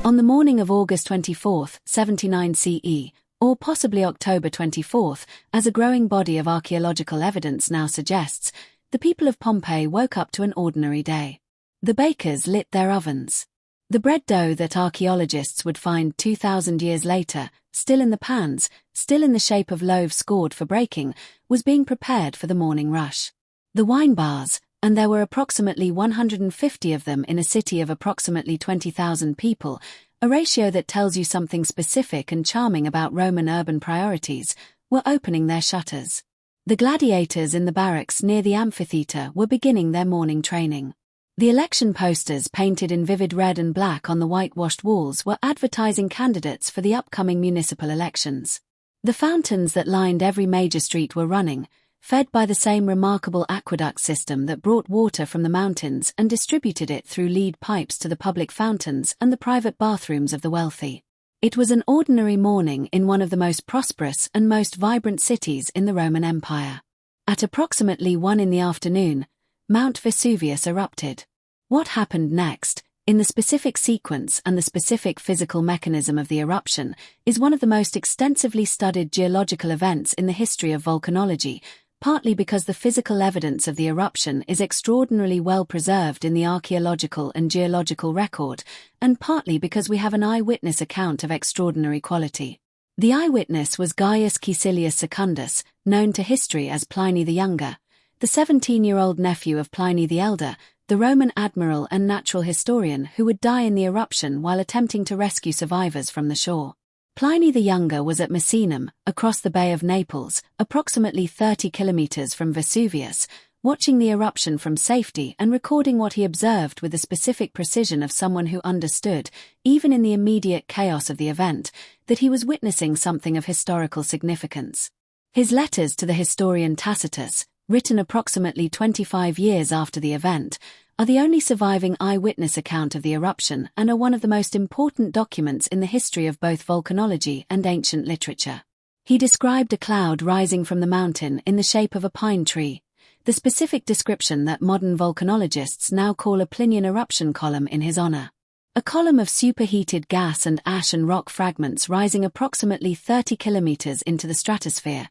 On the morning of August 24, 79 CE, or possibly October 24, as a growing body of archaeological evidence now suggests, the people of Pompeii woke up to an ordinary day. The bakers lit their ovens. The bread dough that archaeologists would find 2,000 years later, still in the pans, still in the shape of loaves scored for breaking, was being prepared for the morning rush. The wine bars, and there were approximately 150 of them in a city of approximately 20,000 people, a ratio that tells you something specific and charming about Roman urban priorities, were opening their shutters. The gladiators in the barracks near the amphitheatre were beginning their morning training. The election posters painted in vivid red and black on the whitewashed walls were advertising candidates for the upcoming municipal elections. The fountains that lined every major street were running, fed by the same remarkable aqueduct system that brought water from the mountains and distributed it through lead pipes to the public fountains and the private bathrooms of the wealthy. It was an ordinary morning in one of the most prosperous and most vibrant cities in the Roman Empire. At approximately 1 in the afternoon, Mount Vesuvius erupted. What happened next, in the specific sequence and the specific physical mechanism of the eruption, is one of the most extensively studied geological events in the history of volcanology, partly because the physical evidence of the eruption is extraordinarily well preserved in the archaeological and geological record, and partly because we have an eyewitness account of extraordinary quality. The eyewitness was Gaius Caecilius Secundus, known to history as Pliny the Younger, the 17-year-old nephew of Pliny the Elder, the Roman admiral and natural historian who would die in the eruption while attempting to rescue survivors from the shore. Pliny the Younger was at Misenum, across the Bay of Naples, approximately 30 kilometers from Vesuvius, watching the eruption from safety and recording what he observed with the specific precision of someone who understood, even in the immediate chaos of the event, that he was witnessing something of historical significance. His letters to the historian Tacitus, written approximately 25 years after the event, are the only surviving eyewitness account of the eruption and are one of the most important documents in the history of both volcanology and ancient literature. He described a cloud rising from the mountain in the shape of a pine tree, the specific description that modern volcanologists now call a Plinian eruption column in his honor. A column of superheated gas and ash and rock fragments rising approximately 30 kilometers into the stratosphere,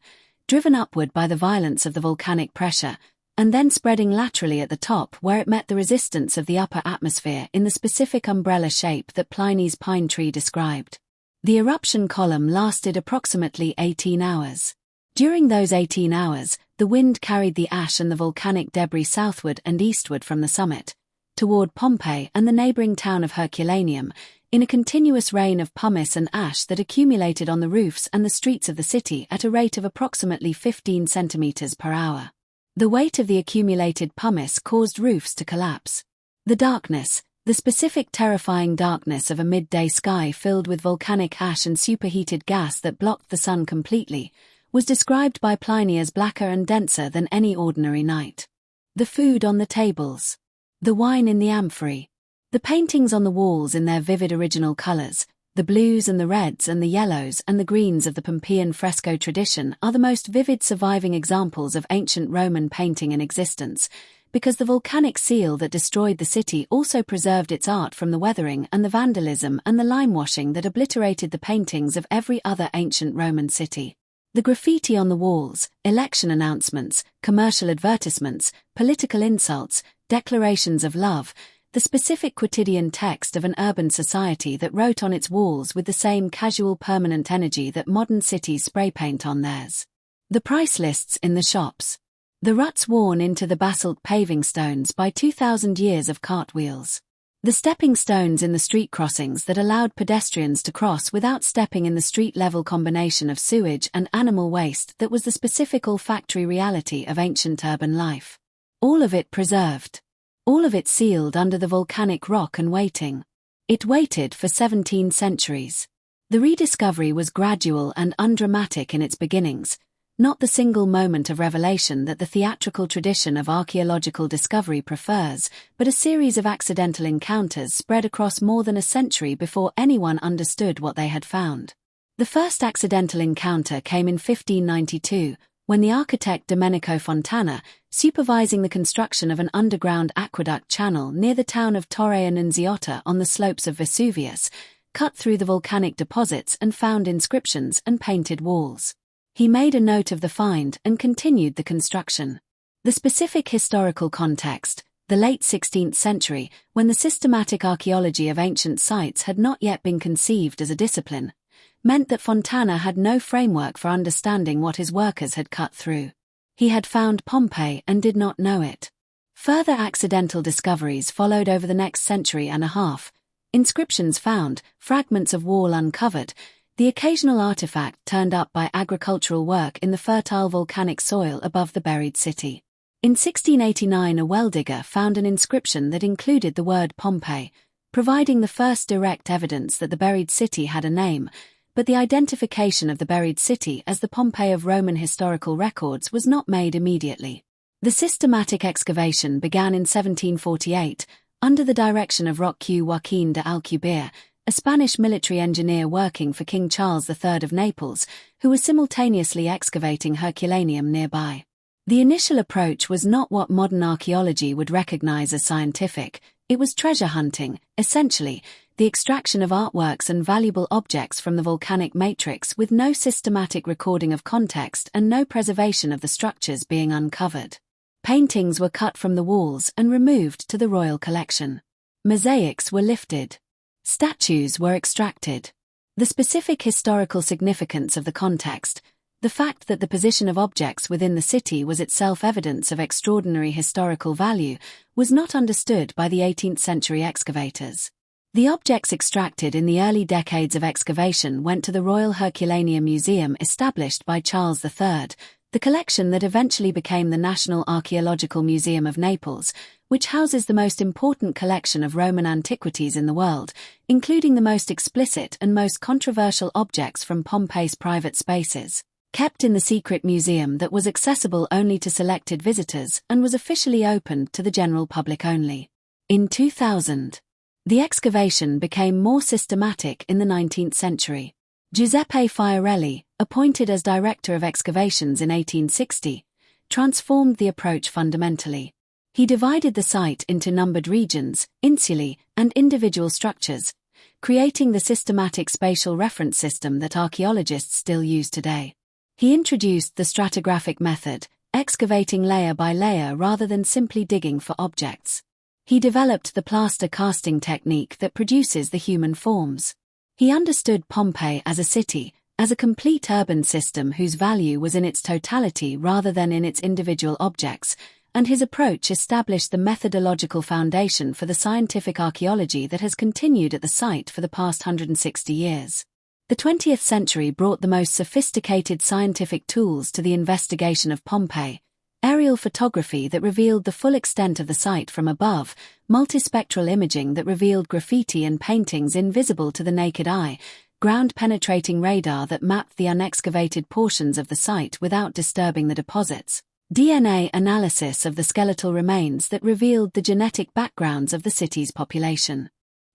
driven upward by the violence of the volcanic pressure, and then spreading laterally at the top where it met the resistance of the upper atmosphere in the specific umbrella shape that Pliny's pine tree described. The eruption column lasted approximately 18 hours. During those 18 hours, the wind carried the ash and the volcanic debris southward and eastward from the summit, toward Pompeii and the neighboring town of Herculaneum, in a continuous rain of pumice and ash that accumulated on the roofs and the streets of the city at a rate of approximately 15 centimeters per hour. The weight of the accumulated pumice caused roofs to collapse. The darkness, the specific terrifying darkness of a midday sky filled with volcanic ash and superheated gas that blocked the sun completely, was described by Pliny as blacker and denser than any ordinary night. The food on the tables, the wine in the amphory, the paintings on the walls in their vivid original colors, the blues and the reds and the yellows and the greens of the Pompeian fresco tradition are the most vivid surviving examples of ancient Roman painting in existence, because the volcanic seal that destroyed the city also preserved its art from the weathering and the vandalism and the limewashing that obliterated the paintings of every other ancient Roman city. The graffiti on the walls, election announcements, commercial advertisements, political insults, declarations of love, the specific quotidian text of an urban society that wrote on its walls with the same casual permanent energy that modern cities spray paint on theirs. The price lists in the shops. The ruts worn into the basalt paving stones by 2,000 years of cartwheels. The stepping stones in the street crossings that allowed pedestrians to cross without stepping in the street-level combination of sewage and animal waste that was the specific olfactory reality of ancient urban life. All of it preserved. All of it sealed under the volcanic rock and waiting. It waited for 17 centuries. The rediscovery was gradual and undramatic in its beginnings, not the single moment of revelation that the theatrical tradition of archaeological discovery prefers, but a series of accidental encounters spread across more than a century before anyone understood what they had found. The first accidental encounter came in 1592, when the architect Domenico Fontana, supervising the construction of an underground aqueduct channel near the town of Torre Annunziata on the slopes of Vesuvius, cut through the volcanic deposits and found inscriptions and painted walls. He made a note of the find and continued the construction. The specific historical context, the late 16th century, when the systematic archaeology of ancient sites had not yet been conceived as a discipline, meant that Fontana had no framework for understanding what his workers had cut through. He had found Pompeii and did not know it. Further accidental discoveries followed over the next century and a half. Inscriptions found, fragments of wall uncovered, the occasional artifact turned up by agricultural work in the fertile volcanic soil above the buried city. In 1689, a well-digger found an inscription that included the word Pompeii, providing the first direct evidence that the buried city had a name, but the identification of the buried city as the Pompeii of Roman historical records was not made immediately. The systematic excavation began in 1748, under the direction of Roque Joaquín de Alcubierre, a Spanish military engineer working for King Charles III of Naples, who was simultaneously excavating Herculaneum nearby. The initial approach was not what modern archaeology would recognize as scientific. It was treasure hunting, essentially, the extraction of artworks and valuable objects from the volcanic matrix with no systematic recording of context and no preservation of the structures being uncovered. Paintings were cut from the walls and removed to the royal collection. Mosaics were lifted. Statues were extracted. The specific historical significance of the context, the fact that the position of objects within the city was itself evidence of extraordinary historical value, was not understood by the 18th century excavators. The objects extracted in the early decades of excavation went to the Royal Herculaneum Museum established by Charles III, the collection that eventually became the National Archaeological Museum of Naples, which houses the most important collection of Roman antiquities in the world, including the most explicit and most controversial objects from Pompeii's private spaces, kept in the secret museum that was accessible only to selected visitors and was officially opened to the general public only. In 2000, the excavation became more systematic in the 19th century. Giuseppe Fiorelli, appointed as director of excavations in 1860, transformed the approach fundamentally. He divided the site into numbered regions, insulae, and individual structures, creating the systematic spatial reference system that archaeologists still use today. He introduced the stratigraphic method, excavating layer by layer rather than simply digging for objects. He developed the plaster casting technique that produces the human forms. He understood Pompeii as a city, as a complete urban system whose value was in its totality rather than in its individual objects, and his approach established the methodological foundation for the scientific archaeology that has continued at the site for the past 160 years. The 20th century brought the most sophisticated scientific tools to the investigation of Pompeii: aerial photography that revealed the full extent of the site from above, multispectral imaging that revealed graffiti and paintings invisible to the naked eye, ground-penetrating radar that mapped the unexcavated portions of the site without disturbing the deposits, DNA analysis of the skeletal remains that revealed the genetic backgrounds of the city's population.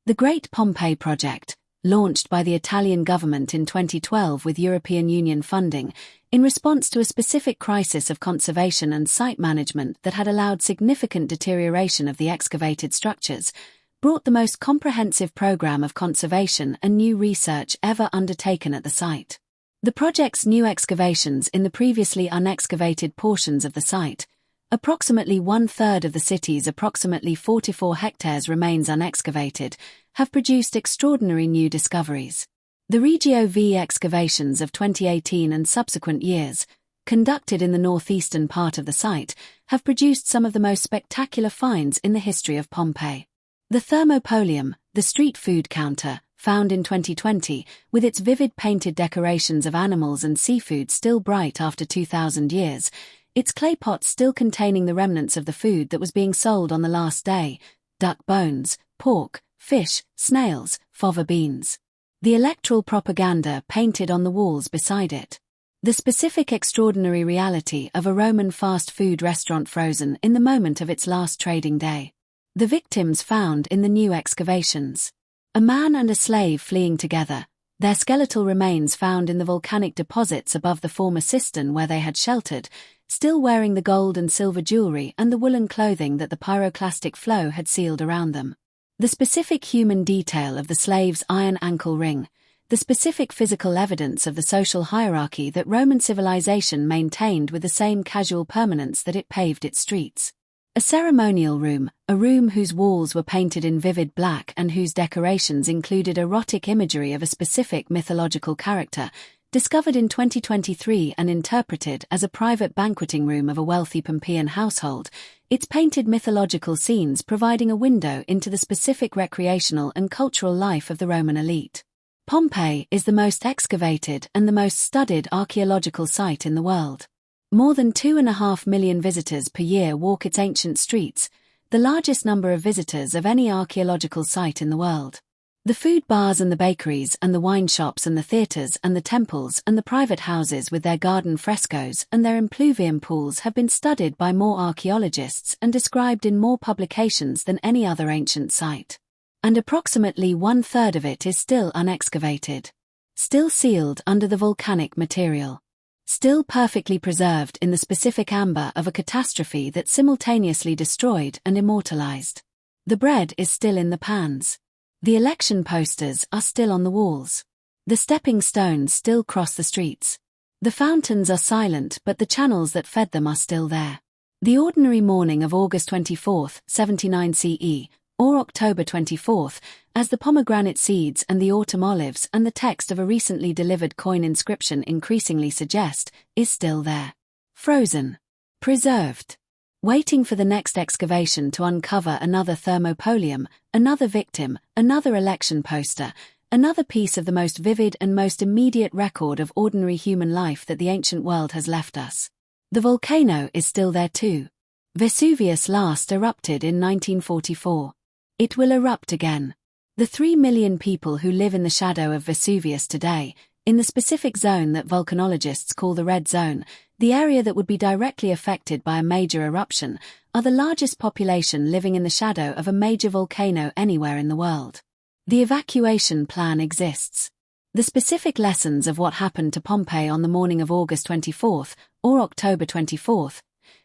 The Great Pompeii Project, launched by the Italian government in 2012 with European Union funding, in response to a specific crisis of conservation and site management that had allowed significant deterioration of the excavated structures, brought the most comprehensive program of conservation and new research ever undertaken at the site. The project's new excavations in the previously unexcavated portions of the site, approximately one-third of the city's approximately 44 hectares remains unexcavated, have produced extraordinary new discoveries. The Regio V excavations of 2018 and subsequent years, conducted in the northeastern part of the site, have produced some of the most spectacular finds in the history of Pompeii. The Thermopolium, the street food counter, found in 2020, with its vivid painted decorations of animals and seafood still bright after 2,000 years, its clay pots still containing the remnants of the food that was being sold on the last day: duck bones, pork, fish, snails, fava beans. The electoral propaganda painted on the walls beside it. The specific extraordinary reality of a Roman fast food restaurant frozen in the moment of its last trading day. The victims found in the new excavations. A man and a slave fleeing together, their skeletal remains found in the volcanic deposits above the former cistern where they had sheltered, still wearing the gold and silver jewelry and the woolen clothing that the pyroclastic flow had sealed around them. The specific human detail of the slave's iron ankle ring, the specific physical evidence of the social hierarchy that Roman civilization maintained with the same casual permanence that it paved its streets. A ceremonial room, a room whose walls were painted in vivid black and whose decorations included erotic imagery of a specific mythological character, discovered in 2023 and interpreted as a private banqueting room of a wealthy Pompeian household, its painted mythological scenes providing a window into the specific recreational and cultural life of the Roman elite. Pompeii is the most excavated and the most studied archaeological site in the world. More than 2.5 million visitors per year walk its ancient streets, the largest number of visitors of any archaeological site in the world. The food bars and the bakeries and the wine shops and the theatres and the temples and the private houses with their garden frescoes and their impluvium pools have been studied by more archaeologists and described in more publications than any other ancient site. And approximately 1/3 of it is still unexcavated. Still sealed under the volcanic material. Still perfectly preserved in the specific amber of a catastrophe that simultaneously destroyed and immortalized. The bread is still in the pans. The election posters are still on the walls. The stepping stones still cross the streets. The fountains are silent, but the channels that fed them are still there. The ordinary morning of August 24, 79 CE, or October 24, as the pomegranate seeds and the autumn olives and the text of a recently delivered coin inscription increasingly suggest, is still there. Frozen. Preserved. Waiting for the next excavation to uncover another thermopolium, another victim, another election poster, another piece of the most vivid and most immediate record of ordinary human life that the ancient world has left us. The volcano is still there too. Vesuvius last erupted in 1944. It will erupt again. The 3 million people who live in the shadow of Vesuvius today, in the specific zone that volcanologists call the red zone, the area that would be directly affected by a major eruption, are the largest population living in the shadow of a major volcano anywhere in the world. The evacuation plan exists. The specific lessons of what happened to Pompeii on the morning of August 24, or October 24,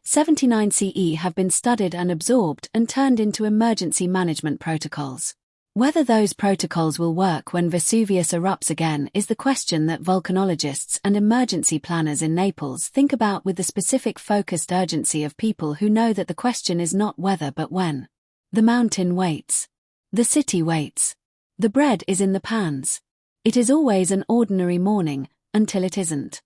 79 CE have been studied and absorbed and turned into emergency management protocols. Whether those protocols will work when Vesuvius erupts again is the question that volcanologists and emergency planners in Naples think about with the specific focused urgency of people who know that the question is not whether but when. The mountain waits. The city waits. The bread is in the pans. It is always an ordinary morning, until it isn't.